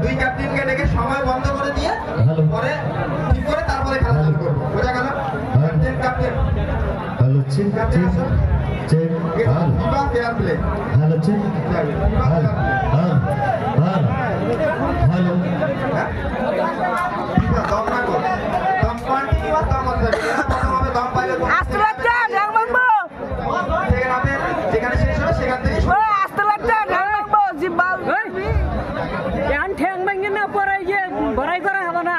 দুই ক্যাপ্টেনকে ডেকে সময় বন্ধ করে দিয়ে পরে ঠিক করে তারপরে খেলা চালু করবো। বোঝা গেল? Captain hello check check check বিভাগ fair play. Hello check hello দম না কর, দম কন্টিনিউ আর দম করতে হবে। প্রথমে দম পাইলে আসতে লাগছে ঢাকবাবু যেখানে শেষ হবে সেখান থেকে ও আসতে লাগছে ঢাকবাবু জিবাল ঠ্যাং ঠ্যাং ভেঙে না পরে গিয়ে ভরাই করা হবে না।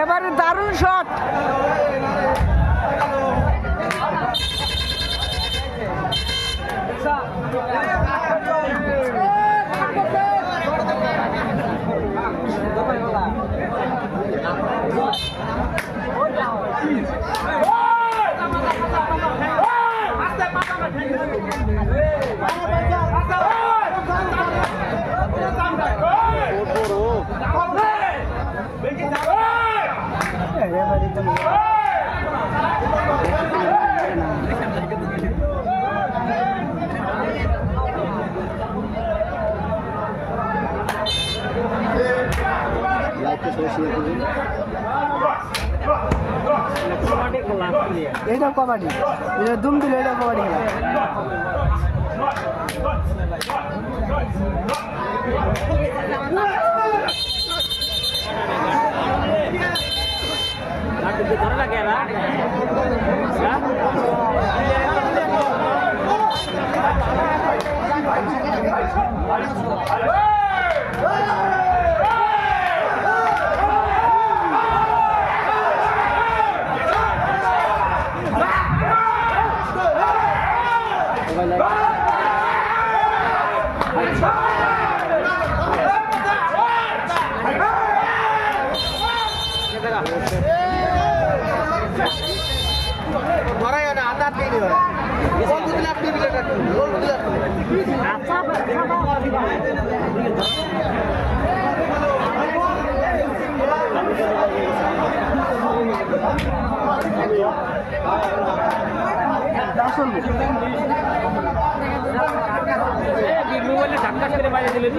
এবারে দারুণ শট এটা কবাডি, এটা দুম দিলে এটা কবাডি ধরে লাগে না মোবাইলে ধাক্কা করে বাইরে দিলে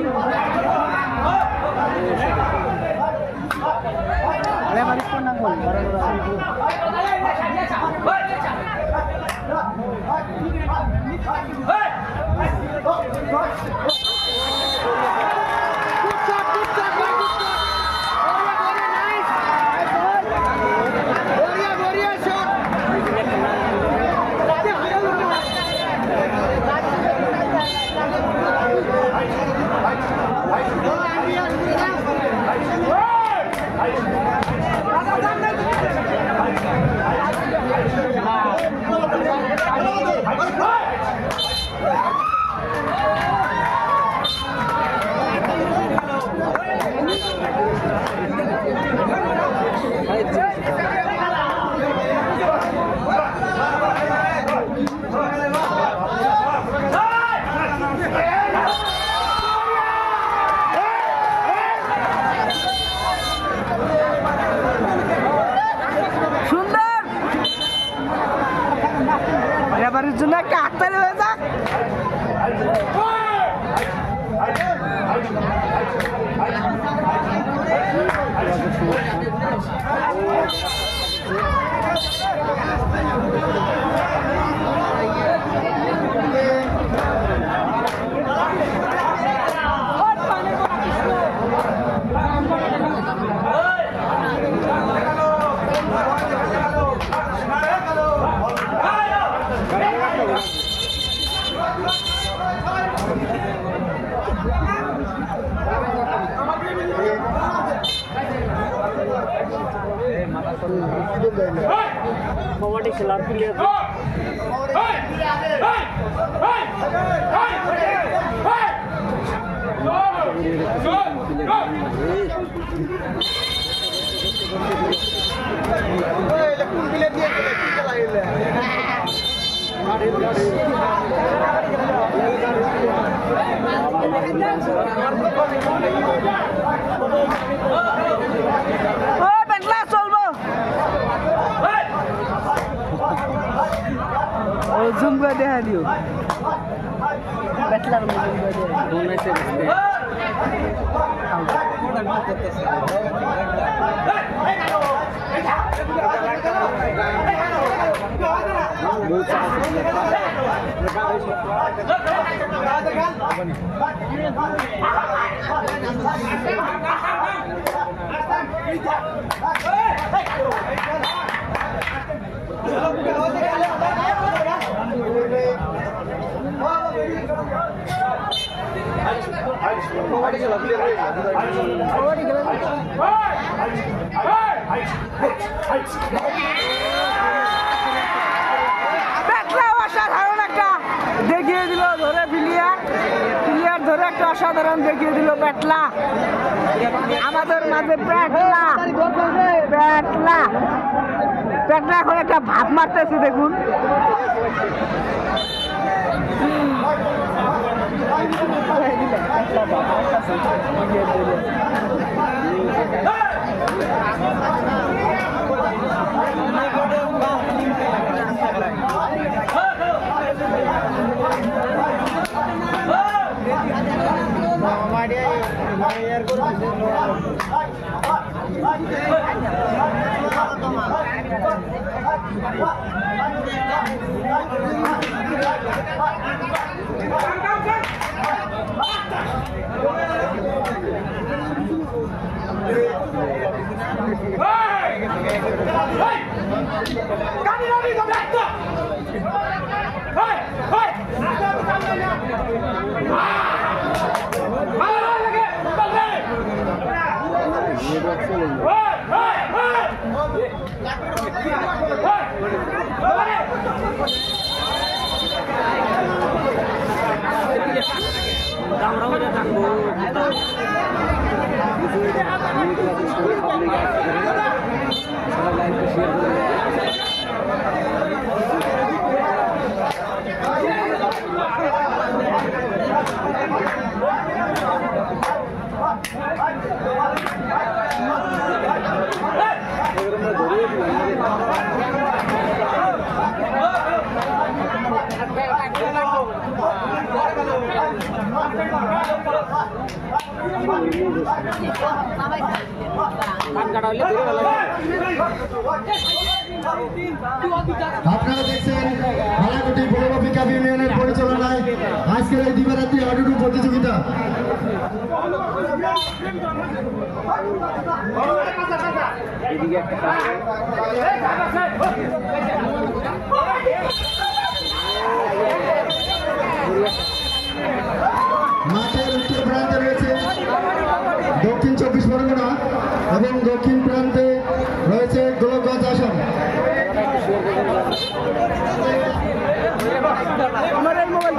কবাডি খেলার প্লেয়ার জুম করে দেখা দিও বেটলার অসাধারণ একটা দেখিয়ে দিল ধরে প্লেয়ার ধরে একটা অসাধারণ দেখিয়ে দিল ব্যাটলা আমাদের মাঝে ব্যাটলা এখন একটা ভাব মারতেছে দেখুন আপনারা দেখছেন হালাকুটি পৌরবাসী কাপ ইউনিয়নের পরিচালনায় আজকের এই দিবারাত্রি হাডুডু প্রতিযোগিতা। মাঠের উত্তর প্রান্তে রয়েছে দক্ষিণ 24 পরগনা এবং দক্ষিণ প্রান্তে রয়েছে গোলকগঞ্জ আসন। আমাদের মোবাইল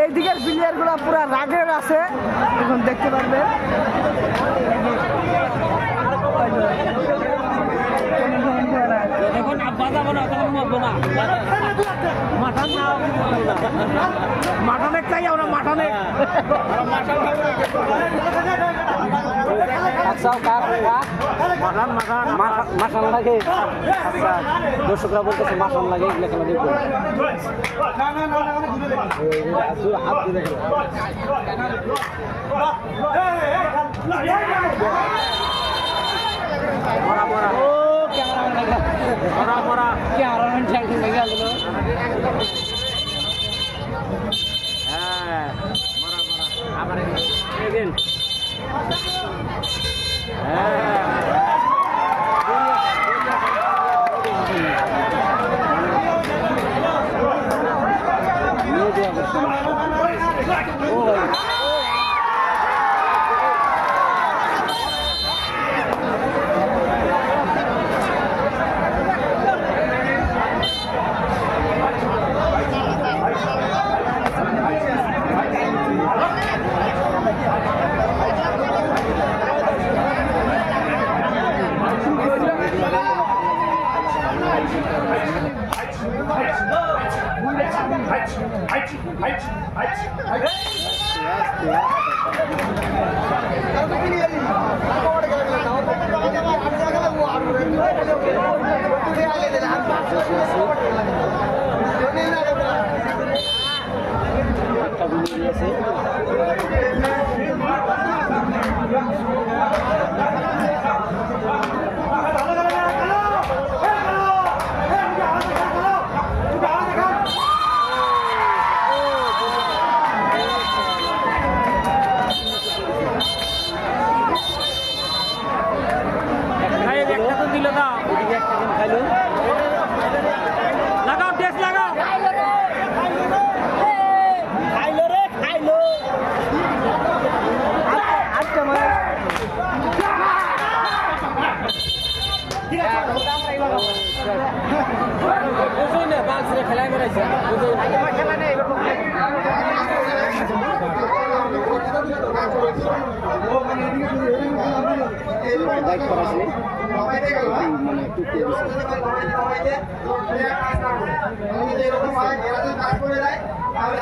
এইদিকের প্লেয়ার গুলা পুরা রাগের আছে, এখন দেখতে পারবেন। এখন বাজাবো না, তখন মরবো না। মাঠান না, মাঠানে চাই আমরা, মাঠানে মাঠান লাগে। দর্শকরা বলতেছে মাঠান লাগে, এগুলো খেলা দেখবো। হাত দিয়ে ক্যামেরাম্যান ঠ্যাংটি লেগে গেল। হ্যাঁ, আবার এগেন। লাগাও, টেস্ট লাগাও। খেলায় বেড়াইছে এরকম হয়, এরা যদি কাজ করে দেয় তাহলে